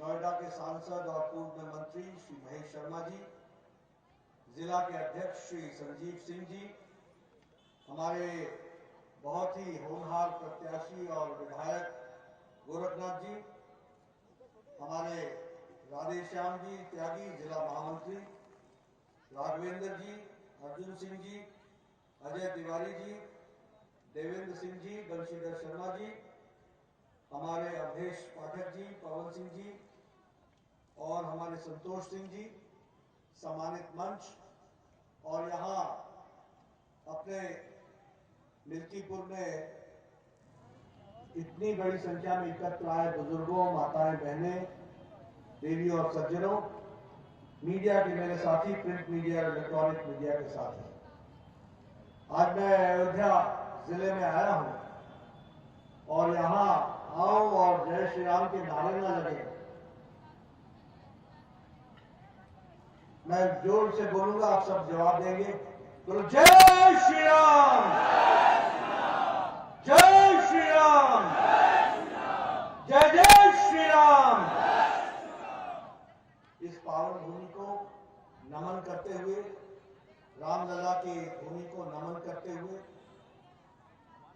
नोएडा के सांसद और पूर्व मंत्री श्री महेश शर्मा जी, जिला के अध्यक्ष श्री संजीव सिंह जी, हमारे बहुत ही होनहार प्रत्याशी और विधायक गोरखनाथ जी, हमारे राधेश्याम जी त्यागी जिला महामंत्री, राघवेंद्र जी, अर्जुन सिंह जी, अजय तिवारी जी, देवेंद्र सिंह जी, बंशीधर शर्मा जी, हमारे अवधेश पाठक जी, पवन सिंह जी और हमारे संतोष सिंह जी, सम्मानित मंच और यहाँ अपने मिल्कीपुर में इतनी बड़ी संख्या में एकत्र आए बुजुर्गों, माताएं, बहनें, देवी और सज्जनों, मीडिया के मेरे साथी, प्रिंट मीडिया और इलेक्ट्रॉनिक मीडिया के साथी, आज मैं अयोध्या जिले में आया हूं और यहां आओ और जय श्री राम के नारे न लगे। मैं जोर से बोलूंगा, आप सब जवाब देंगे। तो जय श्री राम, जय श्री राम, जय जय श्री राम। इस पावन भूमि को नमन करते हुए, रामलला की भूमि को नमन करते हुए,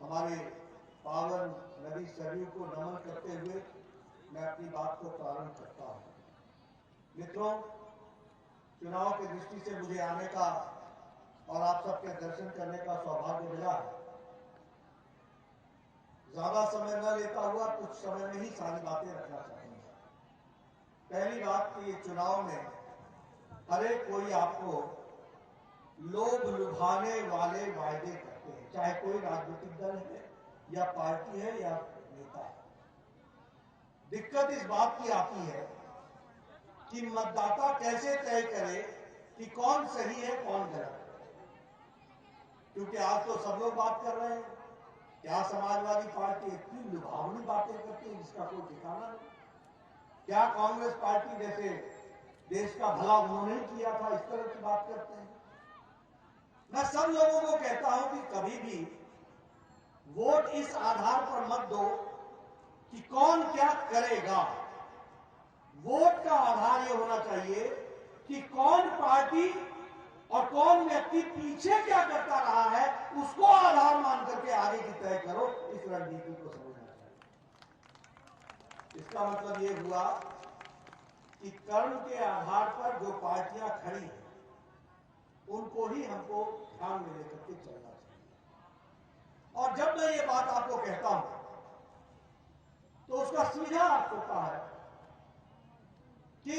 हमारे पावन नदी सरयू को नमन करते हुए मैं अपनी बात को प्रारंभ करता हूं। मित्रों, चुनाव की दृष्टि से मुझे आने का और आप सबके दर्शन करने का सौभाग्य मिला है। ज्यादा समय न लेता हुआ कुछ समय में ही सारी बातें रखना चाहूंगा। पहली बात कि चुनाव में हर एक कोई आपको लोभ लुभाने वाले वायदे करते हैं, चाहे कोई राजनीतिक दल है या पार्टी है या नेता है। दिक्कत इस बात की आती है कि मतदाता कैसे तय करे कि कौन सही है कौन गलत है। क्योंकि आज तो सब लोग बात कर रहे हैं, क्या समाजवादी पार्टी इतनी लुभावनी बातें करती है जिसका कोई ठिकाना नहीं। क्या कांग्रेस पार्टी जैसे देश का भला उन्होंने ही किया था, इस तरह की बात करते हैं। मैं सब लोगों को कहता हूं कि कभी भी वोट इस आधार पर मत दो कि कौन क्या करेगा। वोट का आधार यह होना चाहिए कि कौन पार्टी और कौन व्यक्ति पीछे क्या करता रहा है, उसको आधार मान करके आगे की तय करो। इस रणनीति को समझना चाहिए। इसका मतलब यह हुआ कि कर्म के आधार पर जो पार्टियां खड़ी हैं उनको ही हमको ध्यान में लेकर के चलना चाहिए। और जब मैं ये बात आपको कहता हूं तो उसका सीधा अर्थ होता है कि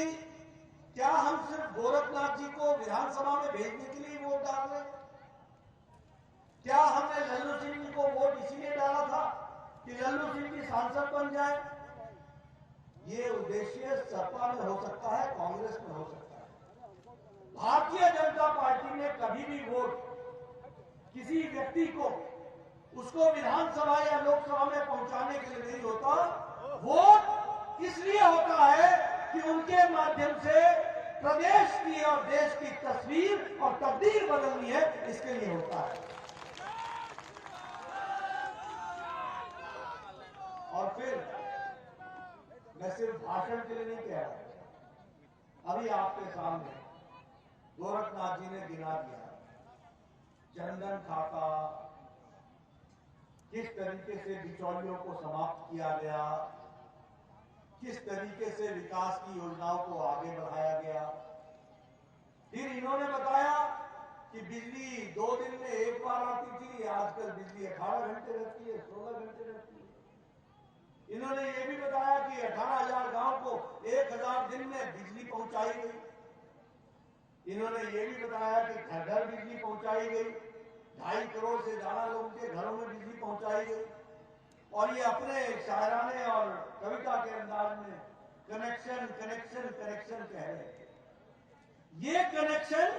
क्या हम सिर्फ गोरखनाथ जी को विधानसभा में भेजने के लिए वोट डाल रहे हैं? क्या हमने लल्लू सिंह जी को वोट इसीलिए डाला था कि लल्लू सिंह जी सांसद बन जाए? ये उद्देश्य सत्ता में हो सकता है, कांग्रेस में हो सकता है। भारतीय जनता पार्टी ने कभी भी वोट किसी व्यक्ति को उसको विधानसभा या लोकसभा में पहुंचाने के लिए नहीं होता। वोट इसलिए होता है कि उनके माध्यम से प्रदेश की और देश की तस्वीर और तकदीर बदलनी है, इसके लिए होता है। और फिर मैं सिर्फ भाषण के लिए नहीं कह रहा। अभी आपके सामने गोरखनाथ जी ने गिना दिया जनधन खाता, किस तरीके से बिचौलियों को समाप्त किया गया, किस तरीके से विकास की योजनाओं को आगे बढ़ाया गया। फिर इन्होंने बताया कि बिजली 2 दिन में एक बार आती थी, आजकल बिजली 18 घंटे रहती है, 16 घंटे रहती है। इन्होंने ये भी बताया कि 18,000 गांव को 1,000 दिन में बिजली पहुंचाई गई। इन्होंने ये भी बताया कि घर घर बिजली पहुंचाई गई, 2.5 करोड़ से ज्यादा लोगों के घरों में बिजली पहुंचाई गई। और ये अपने शायराने और कविता के अंदाज में कनेक्शन कनेक्शन कनेक्शन कह रहे हैं। ये कनेक्शन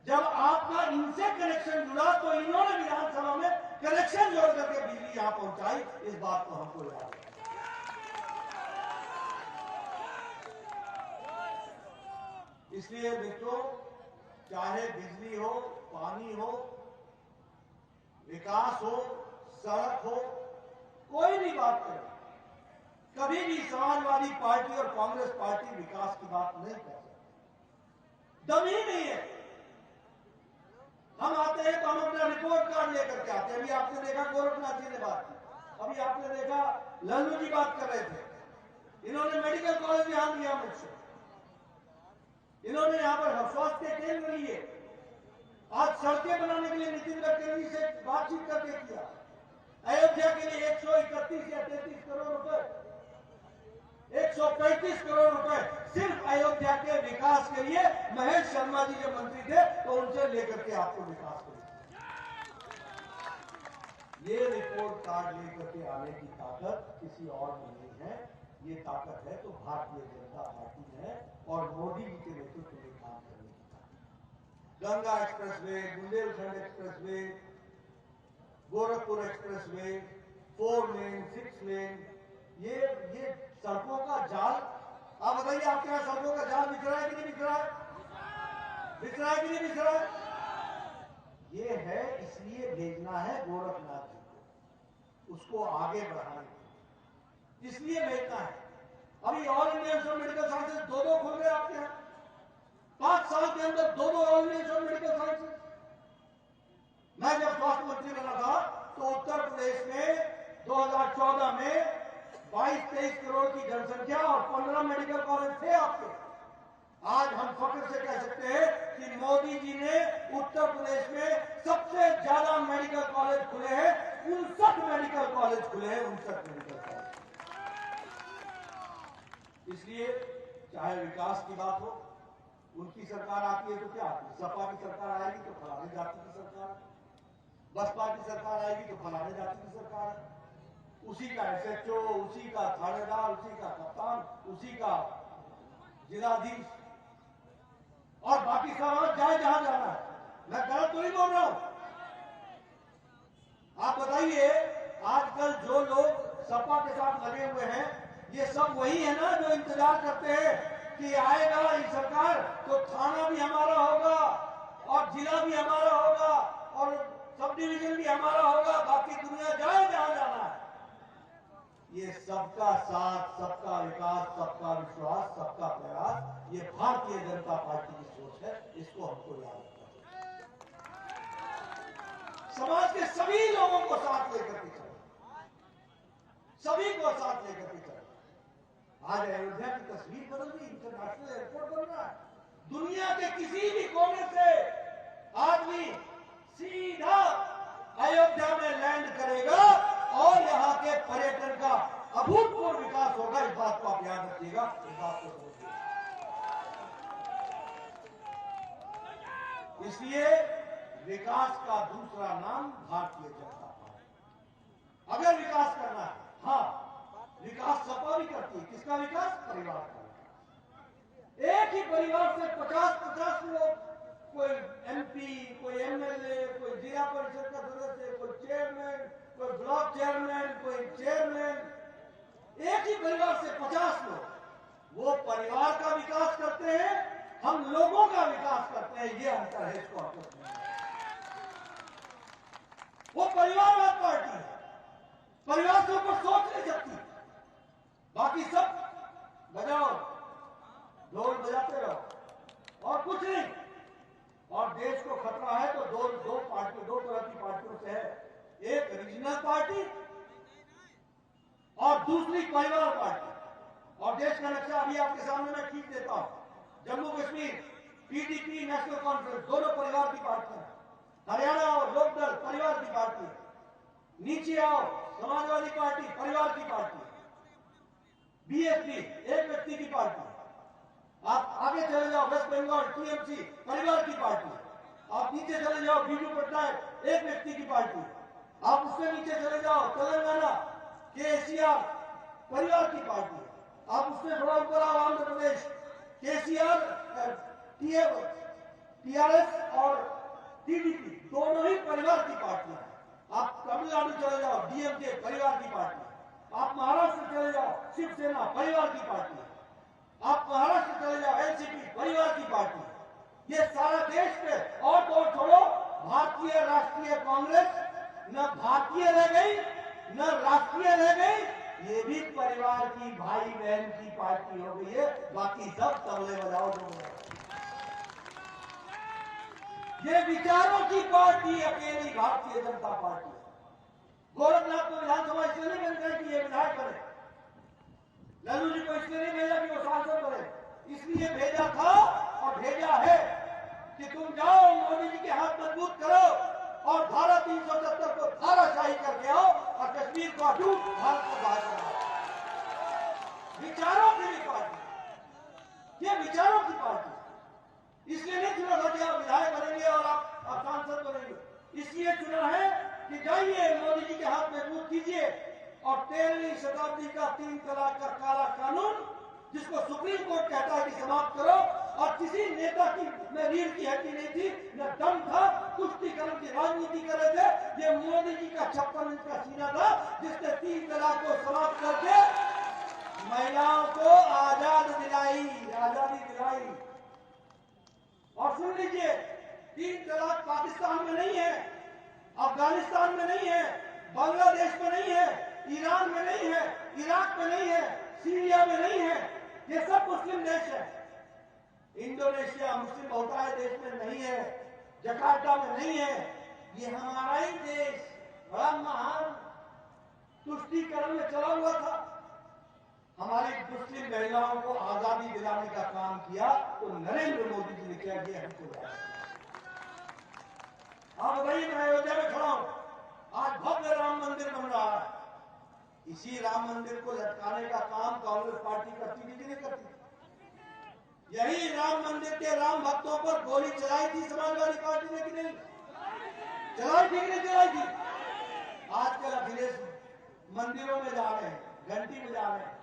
जब आपका इनसे कनेक्शन जुड़ा तो इन्होंने विधानसभा में कनेक्शन जोड़ करके बिजली यहां पहुंचाई। इस बात को हमको याद है। इसलिए मित्रों, चाहे बिजली हो, पानी हो, विकास हो, सड़क हो, कोई भी बात करें, कभी भी समाजवादी पार्टी और कांग्रेस पार्टी विकास की बात नहीं कर सकती, दम ही नहीं है। हम आते हैं तो हम अपना रिपोर्ट कार्ड लेकर के आते हैं। अभी आपने देखा गोरखनाथ जी ने बात की, अभी आपने देखा लल्लू जी बात कर रहे थे, इन्होंने मेडिकल कॉलेज यहां दिया मुझसे, इन्होंने यहां पर स्वास्थ्य केंद्र लिए, आज सड़कें बनाने के लिए नितिन गडकरी जी से बातचीत करके किया। अयोध्या के लिए 131 या 33 करोड़ रुपए, 135 करोड़ रुपए सिर्फ अयोध्या के विकास के लिए महेश शर्मा जी जब मंत्री थे तो उनसे लेकर के आपको विकास करें। ये रिपोर्ट कार्ड लेकर के आने की ताकत किसी और में नहीं है, ये ताकत है तो भारतीय जनता पार्टी में है और मोदी जी के नेतृत्व में काम करने की ताकत। Ganga expressway, Bundelkhand expressway, Gorakhpur expressway, 4 लेन 6 लेन, ये सड़कों का जाल, आप बताइए आपके यहाँ सड़कों का जाल बिछ रहा है कि नहीं बिछ रहा है? बिछ रहा है कि नहीं बिछ रहा है? ये है, इसलिए भेजना है गोरखनाथ जी को, उसको आगे बढ़ाने के लिए इसलिए भेजना है। अभी all India institute of medical sciences 2 खुल गए आपके यहाँ, 5 साल के अंदर 2 all India institute of medical sciences. मैं जब स्वास्थ्य मंत्री बना था तो उत्तर प्रदेश में 2014 में 22-23 करोड़ की जनसंख्या और 15 मेडिकल कॉलेज थे आपके। आज हम फख्र से कह सकते हैं कि मोदी जी ने उत्तर प्रदेश में सबसे ज्यादा मेडिकल कॉलेज खुले हैं, 59 मेडिकल कॉलेज खुले हैं, 59 मेडिकल कॉलेज। इसलिए चाहे विकास की बात हो, उनकी सरकार आती है तो क्या आती है, सपा की सरकार आएगी तो फलाने जाति की सरकार, बसपा की सरकार आएगी तो फलाने जाति की सरकार है, उसी का एसएचओ, उसी का थानेदार, उसी का कप्तान, उसी का जिलाधीश और बाकी सब जाए जहां जाना है। मैं गलत तो नहीं बोल रहा हूं। आप बताइए, आजकल जो लोग सपा के साथ लगे हुए हैं, ये सब वही है ना जो इंतजार करते हैं कि आएगा ये सरकार तो थाना भी हमारा होगा और जिला भी हमारा होगा और सब डिवीजन भी हमारा होगा, बाकी दुनिया जाए जहां जाना है। ये सबका साथ, सबका विकास, सबका विश्वास, सबका प्रयास, ये भारतीय जनता पार्टी की सोच है, इसको हमको याद रखना चाहिए। समाज के सभी लोगों को साथ लेकर के चलो, सभी को साथ लेकर के चलो। आज अयोध्या की तस्वीर बदल गई, इंटरनेशनल एयरपोर्ट बन रहा है, दुनिया के किसी भी कोने से आदमी सीधा अयोध्या में लैंड करेगा और यहाँ के पर्यटन का अभूतपूर्व विकास होगा। इस बात को आप याद रखिएगा, इस बात को समझिएगा। इसलिए विकास का दूसरा नाम भारतीय जनता पार्टी। अगर विकास करना है, हाँ विकास सपा भी करती है, किसका विकास? परिवार का विकास। एक ही परिवार से 50-50 लोग, कोई एमपी, कोई एमएलए, कोई जिला परिषद का सदस्य, कोई चेयरमैन, कोई ब्लॉक चेयरमैन, कोई चेयरमैन, एक ही परिवार से 50 लोग, वो परिवार का विकास करते हैं, हम लोगों का विकास करते हैं। ये अंतर है, इसको आपको समझना है। वो परिवारवाद पार्टी है, परिवार से ऊपर सोच नहीं सकती, बाकी सब बजाओ, ढोल बजाते रहो और कुछ नहीं। और देश को खतरा है तो दो तरह की पार्टियों से है, एक रीजनल पार्टी और दूसरी परिवार पार्टी। और देश का नक्शा अभी आपके सामने मैं खींच देता हूं। Jammu Kashmir PDP, national conference, दोनों परिवार की पार्टियां। हरियाणा और लोकदल परिवार की पार्टी। नीचे आओ, समाजवादी पार्टी परिवार की पार्टी, बीएसपी एक व्यक्ति की पार्टी। आप आगे चले जाओ, वेस्ट बंगाल टीएमसी परिवार की पार्टी। आप नीचे चले जाओ, बीजू पट्टनायक एक व्यक्ति की पार्टी। आप उससे नीचे चले जाओ, तेलंगाना केसीआर परिवार की पार्टी। आप उससे थोड़ा ऊपर आओ, आंध्र प्रदेश केसीआर टीआरएस और टीडीपी दोनों ही परिवार की पार्टियां हैं। आप तमिलनाडु चले जाओ, डीएमके परिवार की पार्टी। आप महाराष्ट्र चले जाओ, शिवसेना परिवार की पार्टी। आप महाराष्ट्र चले जाओ, एनसीपी परिवार की पार्टी। ये सारा देश में और तो छोड़ो, भारतीय राष्ट्रीय कांग्रेस न भारतीय रह गई, न राष्ट्रीय रह गई, ये भी परिवार की भाई बहन की पार्टी हो गई है, बाकी सब तबले बजाओ जो बजाओ। ये विचारों की पार्टी अकेली भारतीय जनता पार्टी है। गोरखनाथ को विधानसभा इसलिए नहीं बन गए कि ये विधायक बने, लल्लू जी को इसलिए नहीं भेजा कि वो सांसद बने, इसलिए भेजा था और भेजा है कि तुम जाओ मोदी जी के हाथ मजबूत करो और धारा 370 को धाराशाही करके आओ और कश्मीर को अटूट भारत को बाहर कराओ। विचारों की पार्टी, ये विचारों की पार्टी, इसलिए नहीं चुना था कि आप विधायक बनेंगे और आप सांसद बनेंगे, इसलिए चुना है कि जाइए मोदी जी के हाथ मजबूत कीजिए और 13वीं शताब्दी का 3 तलाक का काला कानून जिसको सुप्रीम कोर्ट कहता है कि समाप्त करो, और किसी नेता की में रीढ़ की हड्डी नहीं थी, न दम था, तुष्टीकरण की राजनीति कर रहे थे। ये मोदी जी का 56 इंच का सीना था जिसने 3 तलाक को समाप्त करके महिलाओं को आजादी दिलाई। और सुन लीजिए, 3 तलाक पाकिस्तान में नहीं है, अफगानिस्तान में नहीं है, बांग्लादेश में नहीं है, ईरान में नहीं है, इराक में नहीं है, सीरिया में नहीं है, ये सब मुस्लिम देश है। इंडोनेशिया मुस्लिम बहुतायत देश में नहीं है, जकार्ता में नहीं है, ये हमारा ही देश बड़ा महान तुष्टीकरण में चला हुआ था। हमारी मुस्लिम महिलाओं को आजादी दिलाने का काम किया तो नरेंद्र मोदी जी ने क्या किया हमको। आप बताइए, मैं अयोध्या में खड़ा हूं, आज भव्य राम मंदिर बन रहा है, इसी राम मंदिर को लटकाने का काम कांग्रेस पार्टी करती थी कि नहीं करती? यही राम मंदिर के राम भक्तों पर गोली चलाई थी समाजवादी पार्टी ने कि नहीं चलाई थी? कि नहीं चलाई थी? आजकल अखिलेश मंदिरों में जा रहे हैं, घंटी बजा रहे हैं।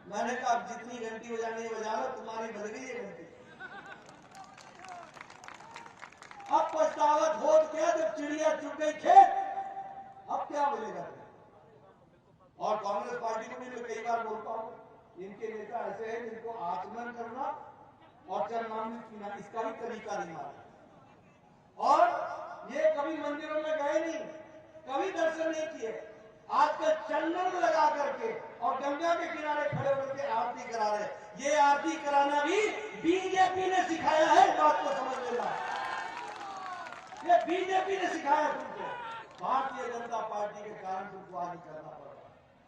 मैंने कहा जितनी घंटी बजानी है बजा लो, तुम्हारी बज गई है घंटी। अब पछतावत हो क्या जब चिड़िया चुग गई खेत, अब क्या बोलेगा? और कांग्रेस पार्टी को भी मैं कई बार बोलता हूं, इनके नेता ऐसे हैं जिनको आचमन करना और चरणामृत पीना इसका भी तरीका नहीं मालूम, और ये कभी मंदिरों में गए नहीं, कभी दर्शन नहीं किए। आजकल चंदन लगा करके और गंगा के किनारे खड़े होकर के आरती करा रहे। ये आरती कराना भी बीजेपी ने सिखाया है, बात को समझ लेना। ये बीजेपी ने सिखाया तुमको, भारतीय जनता पार्टी के कारण तुमको आगे करना पड़ा।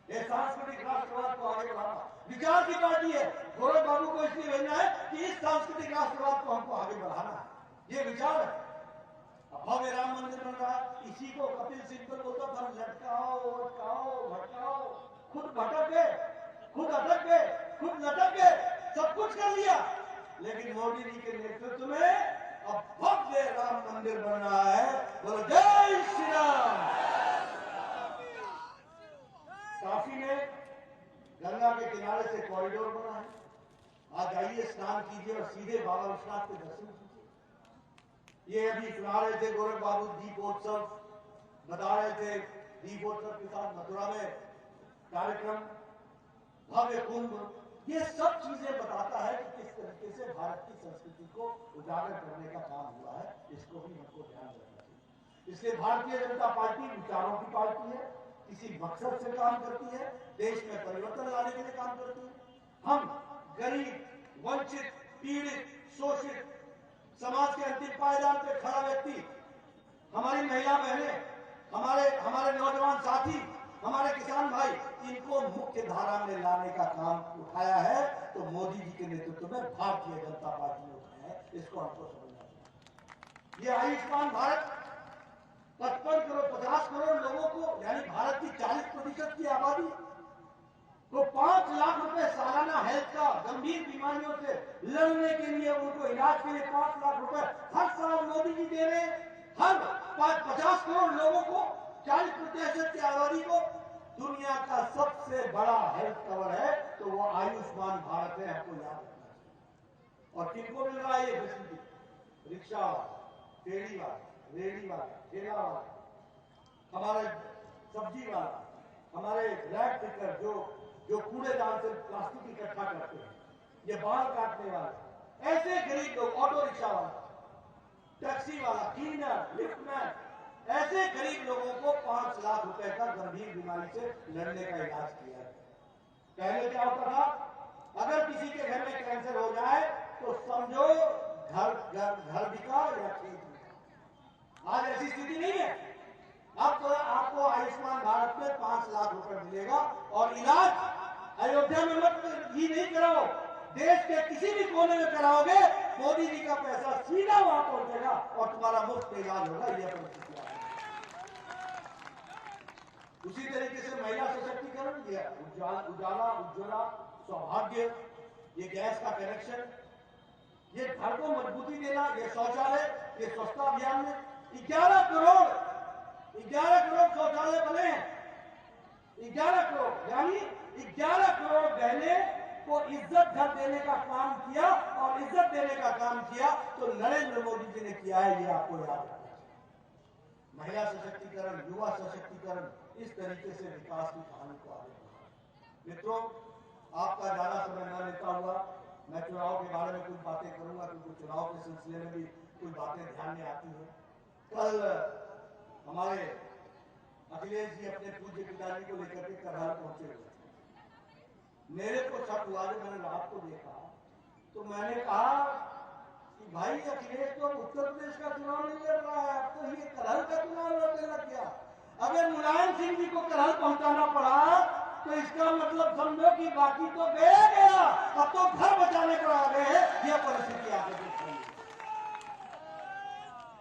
ये सांस्कृतिक राष्ट्रवाद को आगे बढ़ाना विचार की पार्टी है। गौरव बाबू को इसलिए भेजना है कि इस सांस्कृतिक राष्ट्रवाद को हमको आगे बढ़ाना है, ये विचार है। भव्य राम मंदिर बन रहा है, इसी को कपिल सिब्बल बोलता था, लटकाओ भटकाओ भटकाओ, खुद भटक गए, खुद अटक गए, खुद लटक गए, सब कुछ कर लिया, लेकिन मोदी जी के नेतृत्व में अब भव्य राम मंदिर बन रहा है। बोलो जय श्री राम। काशी में गंगा के किनारे से कॉरिडोर बना है, आज आइए स्नान कीजिए और सीधे बाबा विश्वनाथ के दर्शन कीजिए। ये अभी सुना रहे थे गौरव बाबू, दीपोत्सव बता रहे थे, दीपोत्सव के साथ मथुरा में कार्यक्रम, भव्य कुंभ, ये सब चीजें बताता है कि किस तरीके से भारत की संस्कृति को उजागर करने का काम हुआ है। इसको भी हमको ध्यान रखना चाहिए। इसलिए भारतीय जनता पार्टी विचारों की पार्टी है, किसी मकसद से काम करती है, देश में परिवर्तन लाने के लिए काम करती है। हम गरीब, वंचित, पीड़ित, शोषित, समाज के अंतिम पायदान पर खड़ा व्यक्ति, हमारी महिला बहनें, हमारे नौजवान साथी, हमारे किसान भाई, इनको मुख्य धारा में लाने का काम उठाया है तो मोदी जी के नेतृत्व में भारतीय जनता पार्टी ने उठाया है। इसको हमको समझना चाहिए। ये आयुष्मान भारत 55 करोड़ 50 करोड़ लोगों को, यानी भारत की 40% की आबादी को 5 लाख रुपए सालाना हेल्थ का, गंभीर बीमारियों से लड़ने के लिए, उनको इलाज के लिए 5 लाख रुपए हर साल मोदी जी दे रहे हैं। हर 50 करोड़ लोगों को, 40% की आबादी को दुनिया का सबसे बड़ा हेल्थ कवर है तो वो आयुष्मान भारत है, आपको याद रखना चाहिए। और किनको मिल रहा है ये फैसिलिटी? रिक्शा वाला, फेरी वाला, रेडी वाला, ठेला वाला, हमारे सब्जी वाला, हमारे रैक पिकर जो कूड़ेदान से प्लास्टिक इकट्ठा करते हैं, ये बाल काटने वाले, ऐसे गरीब लोग, ऑटो रिक्शा वाला, टैक्सी वाला, क्लीनर, लिफ्टमैन, ऐसे गरीब लोगों को 5 लाख रुपए का गंभीर बीमारी से लड़ने का इलाज किया है। पहले क्या होता था, अगर किसी के घर में कैंसर हो जाए तो समझो घर बिका या खेत बिका। आज ऐसी स्थिति नहीं है। अब तो आपको आयुष्मान भारत में 5 लाख रुपए मिलेगा और इलाज अयोध्या में मत ही नहीं कराओ, देश के किसी भी कोने में कराओगे, मोदी जी का पैसा सीधा वहां पहुंचेगा और तुम्हारा मुफ्त इलाज होगा। यह परिस्थिति है। उसी तरीके से महिला सशक्तिकरण, उजाला, सौभाग्य, ये गैस का कनेक्शन, ये घर को मजबूती देना, ये शौचालय, ये स्वच्छता अभियान में 11 करोड़ शौचालय बने हैं। 11 करोड़ यानी 11 करोड़ बहनें को इज्जत घर देने का काम किया, और इज्जत देने का काम किया तो नरेंद्र मोदी जी ने किया है, ये आपको याद रखना चाहिए। महिला सशक्तिकरण, युवा सशक्तिकरण, इस तरीके से विकास की कहानी को आगे बढ़ाएं। मित्रों, आपका ज्यादा समय न लेता हुआ मैं चुनाव के बारे में कुछ बातें करूंगा, क्योंकि चुनाव के सिलसिले में भी कुछ बातें ध्यान में आती हैं। कल हमारे अखिलेश जी अपने पूज्य पिताजी को लेकर के करहाल पहुंचे हुए थे। मेरे को शक हुआ, जब मैंने रात को देखा तो मैंने कहा कि भाई अखिलेश तो उत्तर प्रदेश का चुनाव नहीं लड़ रहा है, अब तो ये करहल का चुनाव लड़ने लग गया। अगर मुलायम सिंह जी को करहल पहुंचाना पड़ा तो इसका मतलब समझो कि बाकी तो गया, अब तो घर बचाने को आ गए हैं। यह परिस्थिति आगे देख रही है,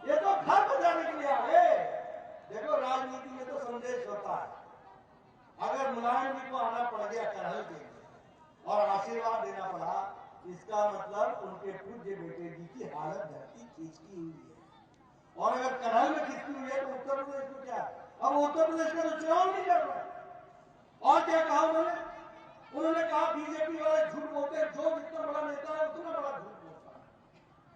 ये तो घर बचाने के लिए आ गए। देखो, राजनीति में तो संदेश होता है। अगर मुलायम जी को आना पड़ गया करहल के और आशीर्वाद देना पड़ा, इसका मतलब उनके पूज्य बेटे जी की हालत धरती खींचती हुई है। और अगर करहल में खींचती हुई है तो उत्तर प्रदेश में क्या है? अब उत्तर प्रदेश का तो चुनाव नहीं लड़ रहा। और क्या कहा उन्होंने कहा बीजेपी वाले झूठ बोलते हैं, जो जितना बड़ा नेता है उतना बड़ा झूठ बोलता है।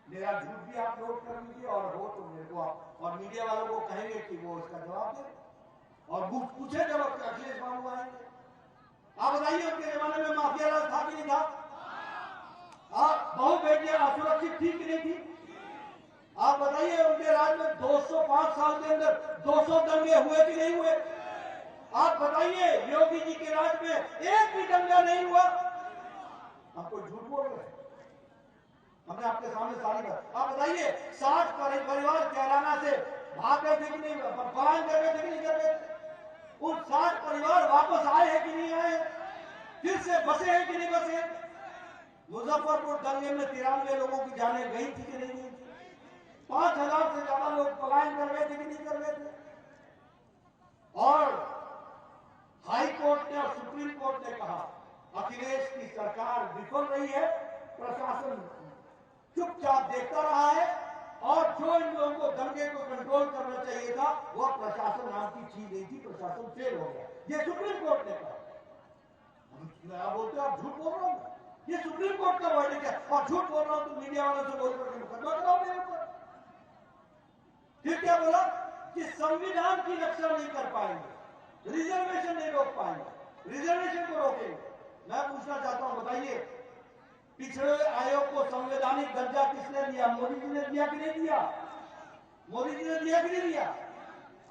मेरा झूठ भी आप नोट कर लीजिए, और हो तो मेरे को और मीडिया वालों को कहेंगे कि वो इसका जवाब दे, और पूछे जब अखिलेश बाबू आएंगे। आप बताइए, उनके जमाने में माफिया राज था कि नहीं था? बहु बेटियां असुरक्षित थी कि नहीं थी? आप बताइए, उनके राज में 205 साल के अंदर 200 दंगे हुए कि नहीं हुए? आप बताइए, योगी जी के राज में एक भी दंगा नहीं हुआ। हम कोई झूठ बोल रहे हैं? हमने आपके सामने सारी बात। आप बताइए, 60 परिवार कैराना से भाग गए थे कि नहीं, पलायन कर गए थे कि नहीं कर गए? उन 60 परिवार वापस आए हैं कि नहीं आए? फिर से बसे हैं कि नहीं बसे? मुजफ्फरपुर दंगे में 93 लोगों की जानें गई थी कि नहीं गई थी? 5000 से ज्यादा लोग पलायन कर गए थे कि नहीं कर गए थे? और हाई कोर्ट ने और सुप्रीम कोर्ट ने कहा अखिलेश की सरकार विफल रही है, प्रशासन चुपचाप देखता रहा है, और जो इन लोगों को दंगे को कंट्रोल करना चाहिए था वह प्रशासन नाम की चीज नहीं थी, प्रशासन फेल हो गया। ये सुप्रीम कोर्ट ने कहा। आप बोलते हो आप झूठ बोल रहे हो, ये सुप्रीम कोर्ट का वर्डिक्ट है, और झूठ बोल रहा हूं तो मीडिया वालों से बोल करके मुकदमा कराओ मेरे ऊपर। फिर क्या बोला कि संविधान की रक्षा नहीं कर पाएंगे, रिजर्वेशन नहीं रोक पाएंगे, रिजर्वेशन को रोकेंगे। मैं पूछना चाहता हूं, बताइए, पिछड़े आयोग को संवैधानिक दर्जा किसने दिया? मोदी जी ने दिया कि नहीं दिया? मोदी जी ने दिया कि नहीं दिया?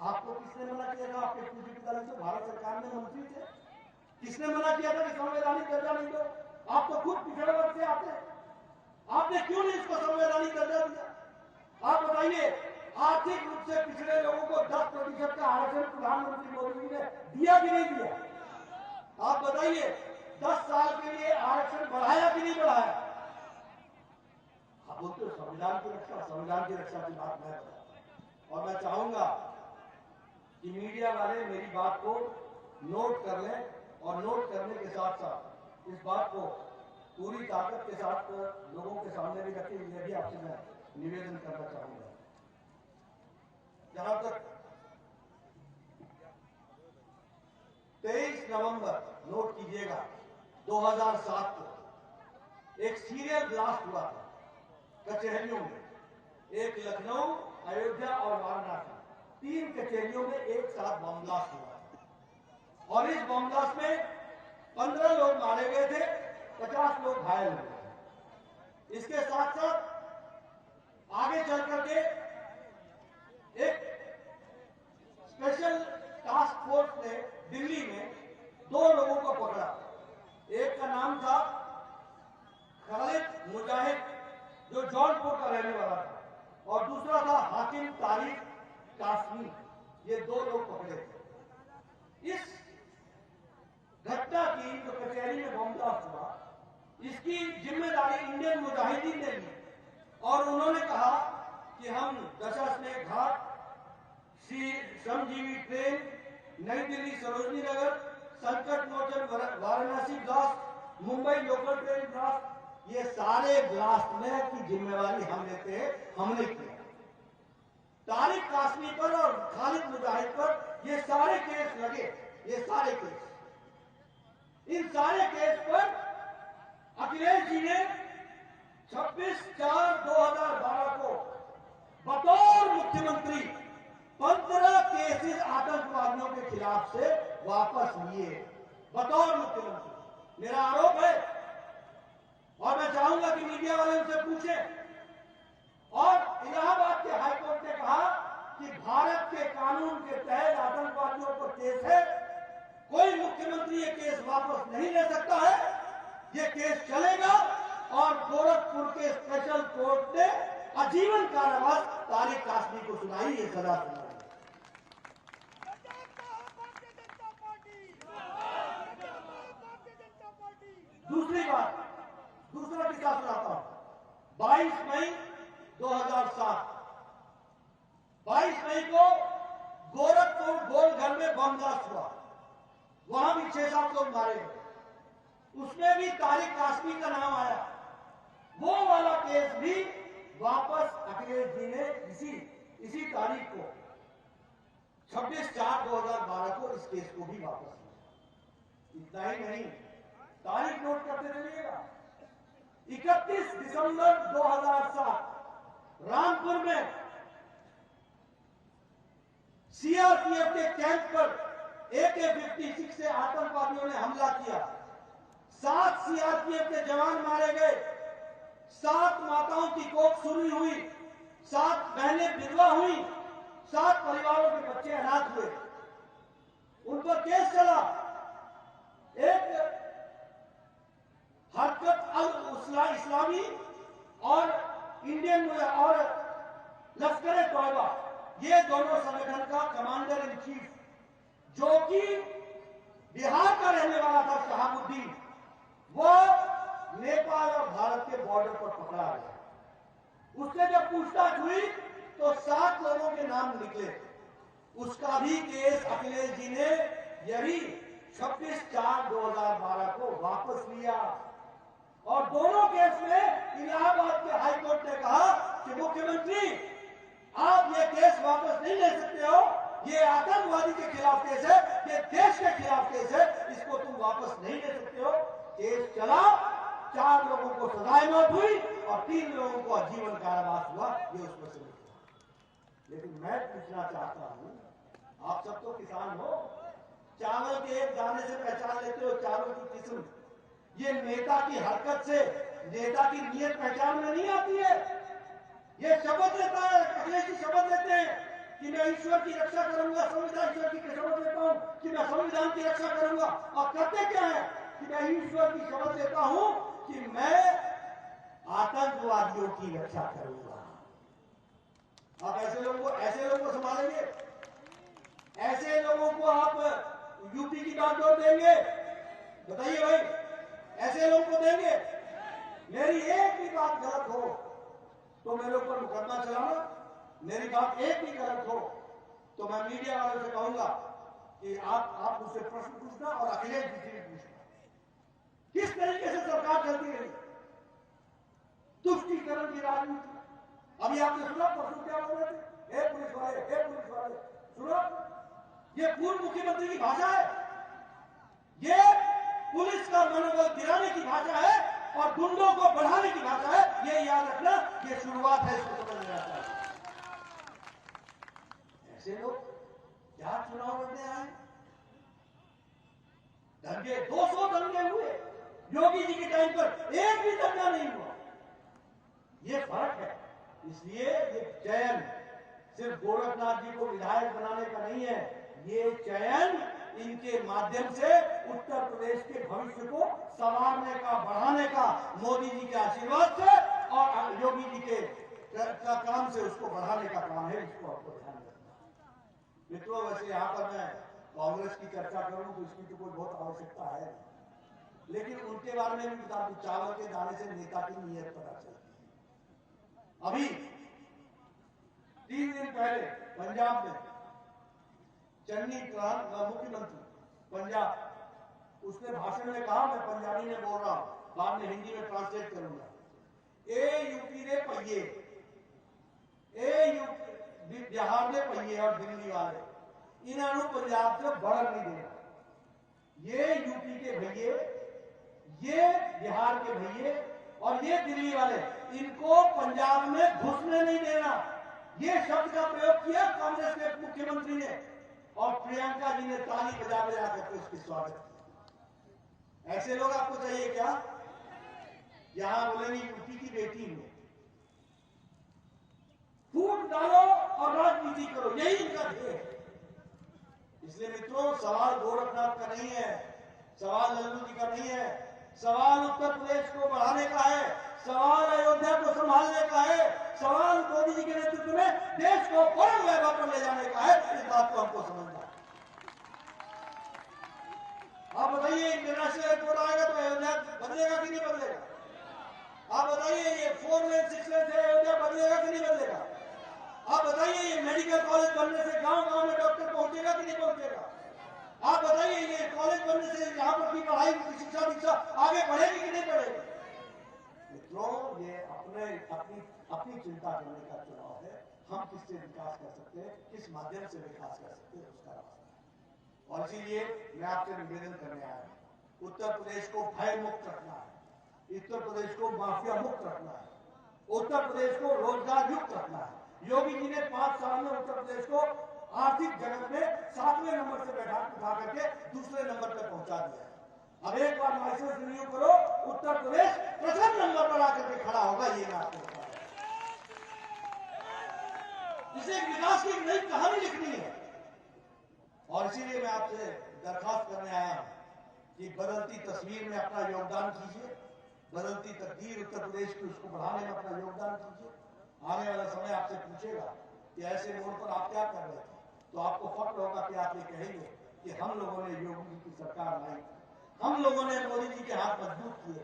आपको किसने मना किया था? आपके पूज्य पिताजी तो भारत सरकार में मंत्री थे। किसने मना किया था कि संवैधानिक दर्जा नहीं दो? आप तो खुद पिछड़े वर्ग से आते, आपने क्यों नहीं इसको संवैधानिक दर्जा दिया? आप बताइए, आर्थिक रूप से पिछड़े लोगों को 10% का आरक्षण प्रधानमंत्री मोदी जी ने दिया कि नहीं दिया? आप बताइए, 10 साल के लिए आरक्षण बढ़ाया कि नहीं बढ़ाया? आप बोलते हो संविधान की रक्षा, संविधान की रक्षा की बात मैं बताता हूं। और मैं चाहूंगा कि मीडिया वाले मेरी बात को नोट कर लें, और नोट करने के साथ साथ इस बात को पूरी ताकत के साथ लोगों के सामने भी रखें। यह भी आपसे मैं निवेदन करना चाहूंगा। जहां तक 23 नवंबर नोट कीजिएगा 2007 को एक सीरियल ब्लास्ट हुआ था कचहरियों में। एक लखनऊ, अयोध्या और वाराणसी, 3 कचहरियों में एक साथ बम ब्लास्ट हुआ था। और इस बम ब्लास्ट में 15 लोग मारे गए थे, 50 लोग घायल हुए थे। इसके साथ साथ आगे चल करके एक स्पेशल टास्क फोर्स ने दिल्ली में 2 लोगों को पकड़ा। एक का नाम था खालिद मुजाहिद, जो जौनपुर का रहने वाला था, और दूसरा था हाकिम तारिक कासमी। ये दो लोग पकड़े थे। इस घटना की जो कचहरी में बम ब्लास्ट हुआ, इसकी जिम्मेदारी इंडियन मुजाहिदीन ने ली और उन्होंने कहा कि हम दशाश्वमेध घाट, श्रमजीवी ट्रेन, नई Delhi Sarojini Nagar, Sankat Mochan Varanasi blast, Mumbai local train blast, ये सारे ब्लास्ट में की जिम्मेवारी हम लेते हैं, हमने किया। तारिक कासमी पर और खालिद मुजाहिद पर ये सारे केस लगे, ये सारे केस। इन सारे केस पर अखिलेश जी ने 26/4/2012 को बतौर मुख्यमंत्री 15 केसेस आतंकवादियों के खिलाफ से वापस लिए, बतौर मुख्यमंत्री। मेरा आरोप है और मैं चाहूंगा कि मीडिया वाले उनसे पूछें। और इलाहाबाद के हाईकोर्ट ने कहा कि भारत के कानून के तहत आतंकवादियों पर केस है, कोई मुख्यमंत्री ये केस वापस नहीं ले सकता है, ये केस चलेगा। और गोरखपुर के स्पेशल कोर्ट ने आजीवन कारावास तारिक कासमी को सुनाई, ये सजा सुनाई। दूसरी बात, दूसरा किस्सा सुनाता हूं। 22 मई 2007, 22 मई को गोरखपुर गोलघर में बम ब्लास्ट हुआ, वहां भी 6-7 लोग मारे गए, उसमें भी तारिक कासमी का नाम आया। वो वाला केस भी वापस अखिलेश जी ने इसी तारीख को 26/4/2012 को इस केस को भी वापस लिया। इतना ही नहीं, तारीख नोट करते चलिएगा। 31 दिसंबर 2007 रामपुर में सीआरपीएफ के कैंप पर AK-56 से आतंकवादियों ने हमला किया। 7 सीआरपीएफ के जवान मारे गए, 7 माताओं की कोख सुनी हुई, 7 बहनें विधवा हुई, 7 परिवारों के बच्चे अनाथ हुए। उन पर केस चला। एक हरकत अल इस्लामी और इंडियन और लश्कर-ए-तौयबा, ये दोनों संगठन का कमांडर इन चीफ, जो कि बिहार का रहने वाला था, शहाबुद्दीन, वो नेपाल और भारत के बॉर्डर पर पकड़ा गया। उससे जब पूछताछ हुई तो 7 लोगों के नाम निकले। उसका भी केस अखिलेश जी ने यही 26/4/2012 को वापस लिया। और दोनों केस में इलाहाबाद के हाईकोर्ट ने कहा कि मुख्यमंत्री, आप ये केस वापस नहीं ले सकते हो, ये आतंकवादी के खिलाफ केस है, ये देश के खिलाफ केस है, इसको तुम वापस नहीं ले सकते हो। केस चला, 4 लोगों को सजाए मौत हुई और 3 लोगों को आजीवन कारावास हुआ, ये उसमें से निकला। लेकिन मैं पूछना चाहता हूं, आप सब तो किसान हो, चावल के एक दाने से पहचान लेते हो चावल की किस्म। ये नेता की हरकत से नेता की नीयत पहचान में नहीं आती है। ये शपथ लेता है, अखिलेश जी शपथ लेते हैं कि मैं ईश्वर की रक्षा करूंगा, संविधान ईश्वर की शपथ लेता हूं कि मैं संविधान की रक्षा करूंगा, और करते क्या है कि मैं ईश्वर की शपथ लेता हूं कि मैं आतंकवादियों की रक्षा करूंगा। आप ऐसे लोगों को संभालेंगे? ऐसे लोगों को आप यूपी की बागडोर देंगे? बताइए भाई, ऐसे लोगों को देंगे? मेरी एक भी बात गलत हो तो मेरे ऊपर मुकदमा चलाना, मेरी बात एक भी गलत हो तो मैं मीडिया वालों से कहूंगा कि आप मुझसे प्रश्न पूछना और अखिलेश जी से पूछना, किस तरीके से सरकार चलती रही, तुष्टीकरण की राजनीति। अभी आपने सुना परसों क्या बोल रहे थे, पुलिस वाले, सुनो, ये पूर्व मुख्यमंत्री की भाषा है, ये पुलिस का मनोबल गिराने की भाषा है और गुंडों को बढ़ाने की भाषा है। ये याद रखना, ये शुरुआत है, इसको समझ में आता है। ऐसे लोग क्या चुनाव लड़ने आए? दंगे, 200 दंगे हुए योगी जी के टाइम पर, एक भी दंगा नहीं हुआ। ये फर्क है। इसलिए ये चयन सिर्फ गोरखनाथ जी को विधायक बनाने का नहीं है, ये चयन इनके माध्यम से उत्तर प्रदेश के भविष्य को संवारने का, बढ़ाने का मोदी जी के आशीर्वाद से और योगी जी के काम से उसको बढ़ाने का काम है। इसको आपको ध्यान रखना। मित्रों, वैसे यहाँ पर मैं कांग्रेस की चर्चा करूं तो इसकी तो कोई बहुत आवश्यकता है नहीं, लेकिन उनके बारे में भी बता दूं, चावल के दाने से नेता की नीयत पता चलती है। अभी 3 दिन पहले पंजाब में चन्नी मुख्यमंत्री पंजाब, उसने भाषण में कहा, मैं पंजाबी में बोल रहा हूं, बाद में हिंदी में ट्रांसलेट करूंगा, ए यूपी ने पहिए, बिहार ने पहिए और दिल्ली वाले इन्होंने पंजाब से बढ़ नहीं देना। ये यूपी के भैये, ये बिहार के भैये और ये दिल्ली वाले, इनको पंजाब में घुसने नहीं देना। ये शब्द का प्रयोग किया कांग्रेस के मुख्यमंत्री ने और प्रियंका जी ने ताली बजा बजा करके उसकी स्वागत किया। ऐसे लोग आपको चाहिए क्या? यहां बोलेंगे यूपी की बेटी में फूट डालो और राजनीति करो, यही इनका ध्येय है। इसलिए मित्रों, सवाल गोरखनाथ का नहीं है, सवाल लल्लू जी का नहीं है, सवाल उत्तर प्रदेश को बढ़ाने का है, सवाल अयोध्या को संभालने का है, सवाल मोदी जी के नेतृत्व में देश को परम वैभव पर ले जाने का है। इस बात को हमको समझना है। आप बताइए, इंटरनेशनल एयरपोर्ट आएगा तो अयोध्या बदलेगा कि नहीं बदलेगा? आप बताइए, ये 4 लेन 6 लेन से अयोध्या बदलेगा कि नहीं बदलेगा? आप बताइए, ये मेडिकल कॉलेज बनने से गांव-गांव में डॉक्टर पहुंचेगा कि नहीं पहुंचेगा? आप बताइए, ये कॉलेज बनने से यहाँ पर की पढ़ाई की शिक्षा आगे बढ़ेगी कि नहीं बढ़ेगी? मित्रों, ये अपनी चिंता करने का चुनाव है। हम किससे विकास कर सकते हैं, किस माध्यम से विकास कर सकते हैं, उसका रास्ता है। और इसीलिए मैं आपसे निवेदन करने आया हूं, उत्तर प्रदेश को भय मुक्त रखना है, उत्तर प्रदेश को माफिया मुक्त रखना है, उत्तर प्रदेश को रोजगार युक्त रखना है। योगी जी ने 5 साल में उत्तर प्रदेश को आर्थिक जगत में 7वें नंबर से उठा करके दूसरे नंबर पर पहुंचा दिया। अब एक बार लाइसेंस रिन्यू करो, उत्तर प्रदेश प्रथम नंबर पर आकर के खड़ा होगा। ये मैं आपको बता रहा हूं। इसे विकास की नई कहानी लिखनी है। और इसीलिए मैं आपसे दरखास्त करने आया हूं कि बदलती तस्वीर में अपना योगदान कीजिए, बदलती तकदीर उत्तर प्रदेश की, उसको बढ़ाने में अपना योगदान कीजिए। आने वाला समय आपसे पूछेगा कि ऐसे मोड़ पर आप क्या कर रहे थे, तो आपको फक्र होगा कि आप ये कहेंगे कि हम लोगों ने योगी जी की सरकार लाई, हम लोगों ने मोदी जी के हाथ मजबूत किए,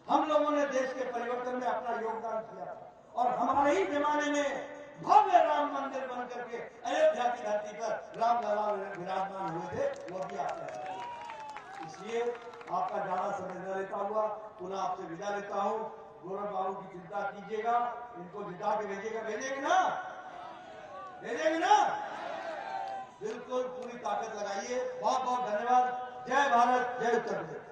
हम लोगों ने देश के परिवर्तन में अपना योगदान किया था और हमारे ही जमाने में भव्य राम मंदिर बन करके अयोध्या की धरती पर रामलला विराजमान हुए थे। वो भी आप कह सकते हैं। इसलिए आपका ज्यादा समय न लेता हुआ पुनः आपसे विदा लेता हूं। गौरव बाबू की चिंता कीजिएगा, इनको जिता के भेजिएगा, भेजेंगे ना? भेजेंगे ना? बिल्कुल पूरी ताकत लगाइए। बहुत बहुत धन्यवाद। जय भारत, जय उत्तर प्रदेश।